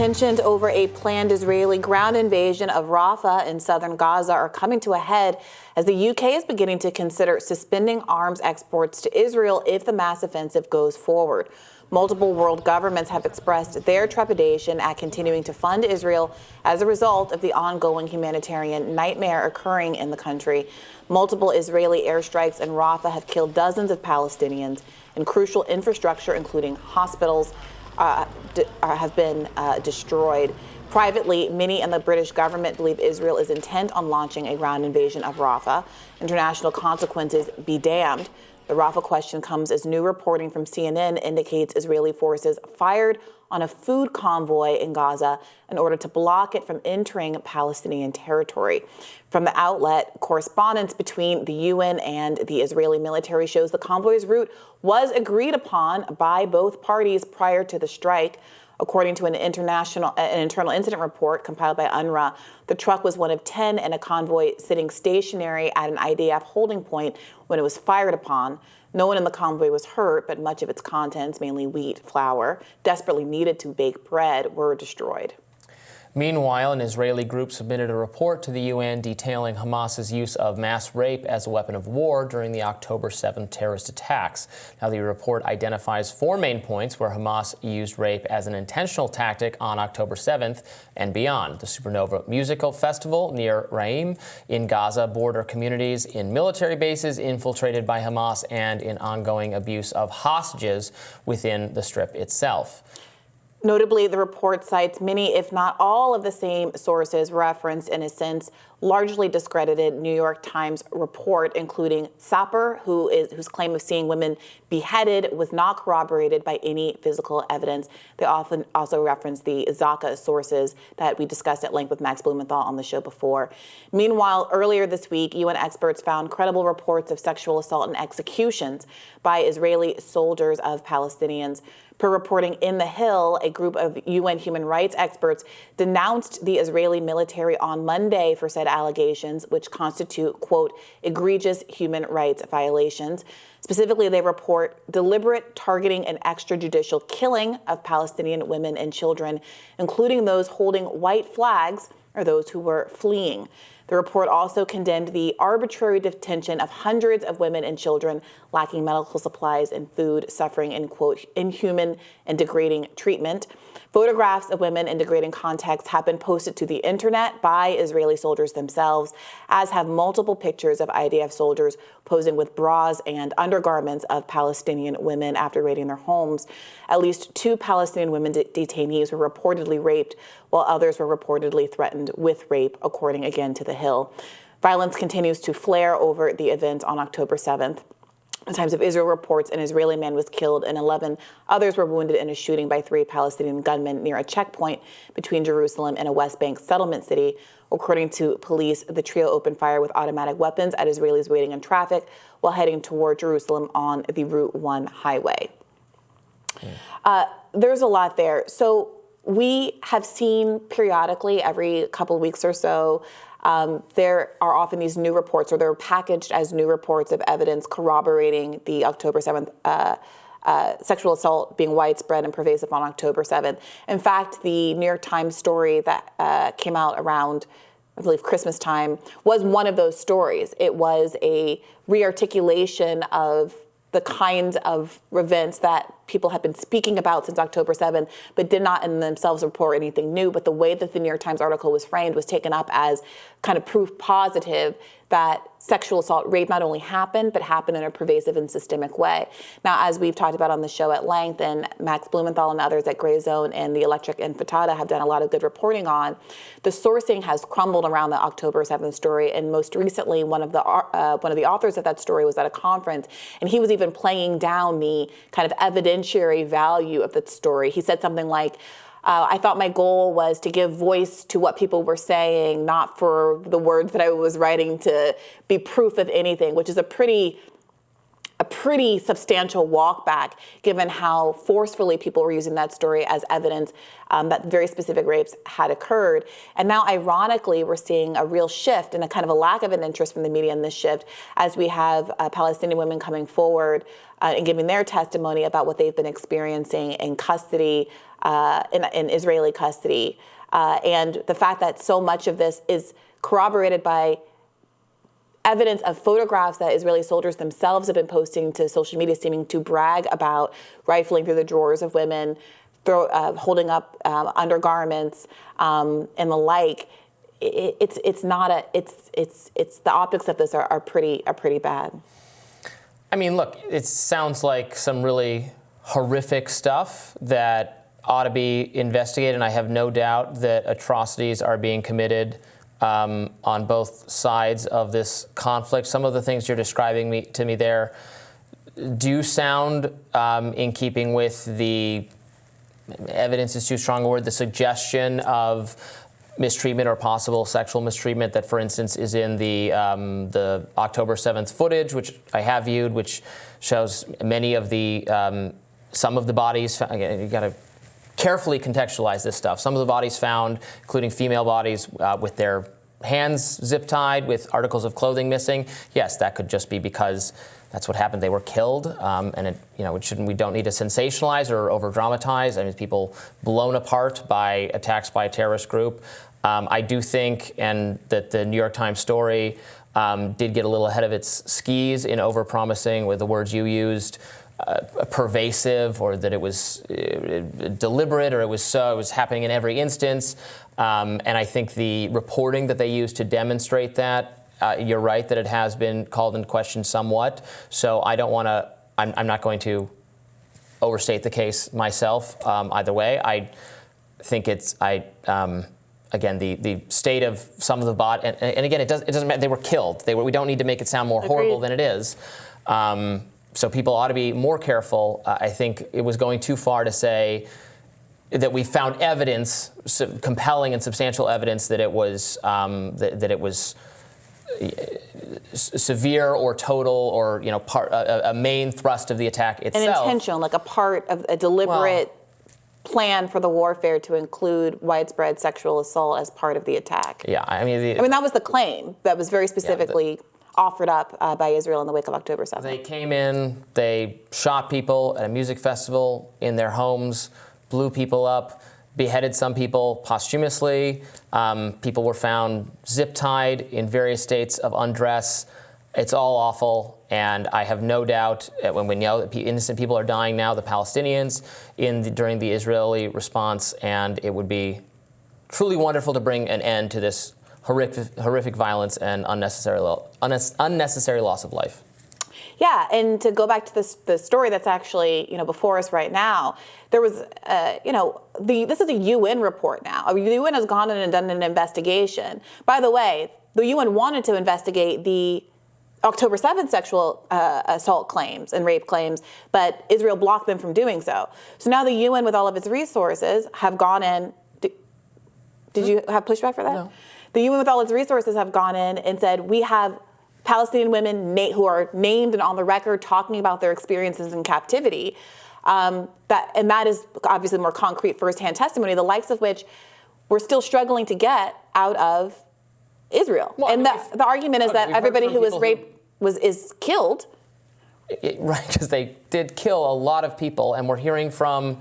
Tensions over a planned Israeli ground invasion of Rafah in southern Gaza are coming to a head as the UK is beginning to consider suspending arms exports to Israel if the mass offensive goes forward. Multiple world governments have expressed their trepidation at continuing to fund Israel as a result of the ongoing humanitarian nightmare occurring in the country. Multiple Israeli airstrikes in Rafah have killed dozens of Palestinians, and crucial infrastructure, including hospitals, have been destroyed. Privately, many in the British government believe Israel is intent on launching a ground invasion of Rafah. International consequences be damned. The Rafah question comes as new reporting from CNN indicates Israeli forces fired on a food convoy in Gaza in order to block it from entering Palestinian territory. From the outlet, correspondence between the UN and the Israeli military shows the convoy's route was agreed upon by both parties prior to the strike. According to an internal incident report compiled by UNRWA, the truck was one of 10 in a convoy sitting stationary at an IDF holding point when it was fired upon. No one in the convoy was hurt, but much of its contents, mainly wheat, flour, desperately needed to bake bread, were destroyed. Meanwhile, an Israeli group submitted a report to the UN detailing Hamas's use of mass rape as a weapon of war during the October 7th terrorist attacks. Now, the report identifies 4 main points where Hamas used rape as an intentional tactic on October 7th and beyond: the Supernova Musical Festival near Raim, in Gaza border communities, in military bases infiltrated by Hamas, and in ongoing abuse of hostages within the Strip itself. Notably, the report cites many, if not all, of the same sources referenced in a since largely discredited New York Times report, including Sapper, whose claim of seeing women beheaded was not corroborated by any physical evidence. They often also reference the Zaka sources that we discussed at length with Max Blumenthal on the show before. Meanwhile, earlier this week, UN experts found credible reports of sexual assault and executions by Israeli soldiers of Palestinians. Per reporting in The Hill, a group of UN human rights experts denounced the Israeli military on Monday for said allegations, which constitute, quote, egregious human rights violations. Specifically, they report deliberate targeting and extrajudicial killing of Palestinian women and children, including those holding white flags or those who were fleeing. The report also condemned the arbitrary detention of hundreds of women and children lacking medical supplies and food, suffering in, quote, inhuman and degrading treatment. Photographs of women in degrading contexts have been posted to the internet by Israeli soldiers themselves, as have multiple pictures of IDF soldiers posing with bras and undergarments of Palestinian women after raiding their homes. At least 2 Palestinian women detainees were reportedly raped, while others were reportedly threatened with rape, according again to The Hill. Violence continues to flare over the events on October 7th. The Times of Israel reports an Israeli man was killed and 11 others were wounded in a shooting by 3 Palestinian gunmen near a checkpoint between Jerusalem and a West Bank settlement city. According to police, the trio opened fire with automatic weapons at Israelis waiting in traffic while heading toward Jerusalem on the Route 1 highway. There's a lot there. So we have seen periodically, every couple of weeks or so, there are often these new reports, or they're packaged as new reports of evidence corroborating the October 7th sexual assault being widespread and pervasive on October 7th. In fact, the New York Times story that came out around, I believe, Christmas time was one of those stories. It was a rearticulation of the kinds of events that people had been speaking about since October 7th, but did not in themselves report anything new. But the way that the New York Times article was framed was taken up as kind of proof positive that sexual assault, rape not only happened, but happened in a pervasive and systemic way. Now, as we've talked about on the show at length, and Max Blumenthal and others at Gray Zone and The Electric and Fatada have done a lot of good reporting on, the sourcing has crumbled around the October 7th story. And most recently, one of the authors of that story was at a conference, and he was even playing down the kind of evidentiary value of that story. He said something like, I thought my goal was to give voice to what people were saying, not for the words that I was writing to be proof of anything, which is a pretty a pretty substantial walk back, given how forcefully people were using that story as evidence that very specific rapes had occurred. And now, ironically, we're seeing a real shift and a kind of a lack of an interest from the media in this shift as we have Palestinian women coming forward and giving their testimony about what they've been experiencing in custody, in Israeli custody. And the fact that so much of this is corroborated by evidence of photographs that Israeli soldiers themselves have been posting to social media, seeming to brag about rifling through the drawers of women, holding up undergarments, and the like. It's the optics of this are pretty bad. I mean, look, it sounds like some really horrific stuff that ought to be investigated, and I have no doubt that atrocities are being committed on both sides of this conflict. Some of the things you're describing to me there do sound in keeping with the evidence is too strong a word, the suggestion of mistreatment or possible sexual mistreatment that, for instance, is in the October 7th footage, which I have viewed, which shows many of the some of the bodies. Again, you got to carefully contextualize this stuff. Some of the bodies found, including female bodies, with their hands zip tied, with articles of clothing missing. Yes, that could just be because that's what happened. They were killed, and we don't need to sensationalize or over dramatize. I mean, people blown apart by attacks by a terrorist group. I do think, and that the New York Times story did get a little ahead of its skis in overpromising with the words you used. Pervasive, or that it was deliberate, or it was happening in every instance. And I think the reporting that they used to demonstrate that, you're right that it has been called into question somewhat. So I don't want to. I'm not going to overstate the case myself. Either way, I think it's again the state of some of the and again it doesn't matter. They were killed. We don't need to make it sound more horrible than it is. So people ought to be more careful. I think it was going too far to say that we found evidence, compelling and substantial evidence, that it was that it was severe or total, or a main thrust of the attack itself. An intentional, like a part of a deliberate plan for the warfare to include widespread sexual assault as part of the attack. Yeah, I mean that was the claim that was very specifically offered up by Israel in the wake of October 7th. They came in, they shot people at a music festival in their homes, blew people up, beheaded some people posthumously. People were found zip-tied in various states of undress. It's all awful, and I have no doubt when we know that innocent people are dying now, the Palestinians, during the Israeli response, and it would be truly wonderful to bring an end to this horrific violence and unnecessary loss of life. Yeah, and to go back to the story that's actually before us right now, there was this is a UN report now. The UN has gone in and done an investigation. By the way, the UN wanted to investigate the October 7th sexual assault claims and rape claims, but Israel blocked them from doing so. So now the UN, with all of its resources, have gone in. Did you have pushback for that? No. The UN, with all its resources, have gone in and said, we have Palestinian women who are named and on the record talking about their experiences in captivity. That is obviously more concrete firsthand testimony, the likes of which we're still struggling to get out of Israel. Well, and the argument is that everybody who was raped is killed. Right, because they did kill a lot of people, and we're hearing from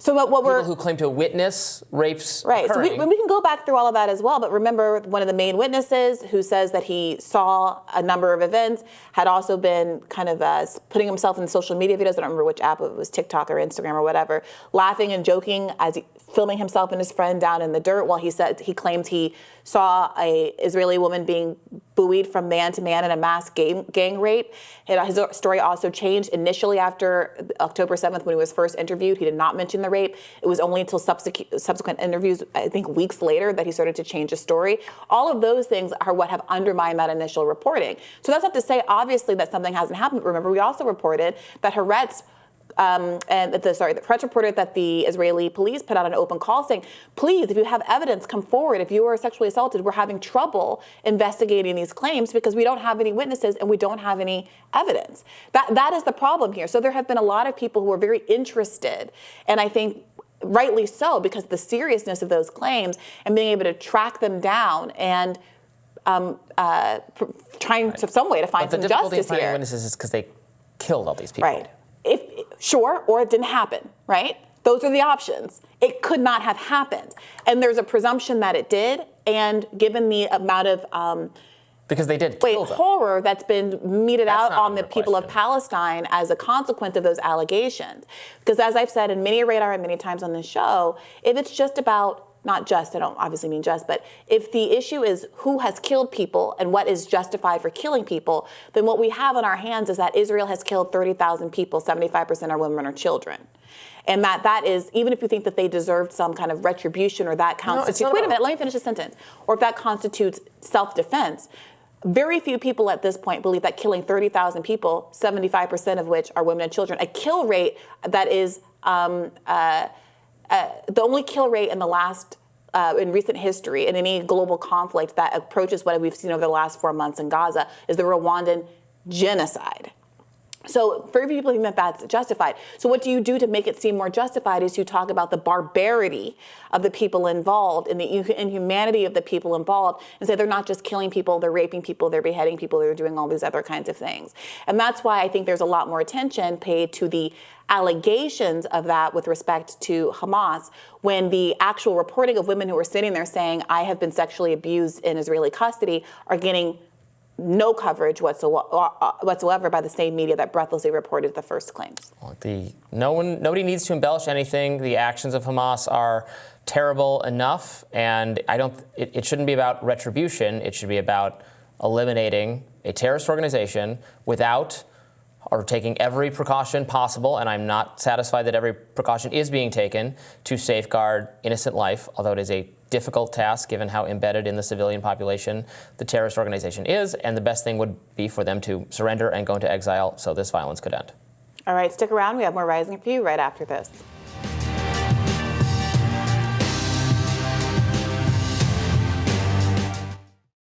people who claim to witness rapes occurring. Right, so we can go back through all of that as well, but remember, one of the main witnesses who says that he saw a number of events had also been kind of putting himself in social media videos. I don't remember which app, it was TikTok or Instagram or whatever, laughing and joking as filming himself and his friend down in the dirt while he claims he saw a Israeli woman being buoyed from man to man in a mass gang rape. His story also changed initially after October 7th when he was first interviewed. He did not mention the rape. It was only until subsequent interviews, I think weeks later, that he started to change his story. All of those things are what have undermined that initial reporting. So that's not to say, obviously, that something hasn't happened. Remember, we also reported that Haaretz the press reported that the Israeli police put out an open call saying, please, if you have evidence, come forward. If you were sexually assaulted, we're having trouble investigating these claims because we don't have any witnesses and we don't have any evidence. That is the problem here. So there have been a lot of people who are very interested, and I think rightly so, because the seriousness of those claims and being able to track them down and trying to some way to find some justice here. But the difficulty in finding witnesses is because they killed all these people. Right. Sure, or it didn't happen, right? Those are the options. It could not have happened. And there's a presumption that it did, and given the amount of because they did kill them. Horror that's been meted out on the people of Palestine as a consequence of those allegations. Because as I've said in many radar and many times on this show, if it's just about, not just, I don't obviously mean just, but if the issue is who has killed people and what is justified for killing people, then what we have on our hands is that Israel has killed 30,000 people, 75% are women or children. And that is, even if you think that they deserved some kind of retribution or that constitutes, wait a minute, let me finish the sentence, or if that constitutes self-defense, very few people at this point believe that killing 30,000 people, 75% of which are women and children, a kill rate that is the only kill rate in the last, in recent history, in any global conflict that approaches what we've seen over the last 4 months in Gaza, is the Rwandan genocide. So very few people think that that's justified. So what do you do to make it seem more justified is you talk about the barbarity of the people involved and the inhumanity of the people involved and say they're not just killing people, they're raping people, they're beheading people, they're doing all these other kinds of things. And that's why I think there's a lot more attention paid to the allegations of that with respect to Hamas, when the actual reporting of women who are sitting there saying, I have been sexually abused in Israeli custody, are getting no coverage whatsoever by the same media that breathlessly reported the first claims. Nobody needs to embellish anything. The actions of Hamas are terrible enough, and it shouldn't be about retribution. It should be about eliminating a terrorist organization taking every precaution possible, and I'm not satisfied that every precaution is being taken to safeguard innocent life, although it is a difficult task given how embedded in the civilian population the terrorist organization is, and the best thing would be for them to surrender and go into exile so this violence could end. All right, stick around. We have more Rising for you right after this.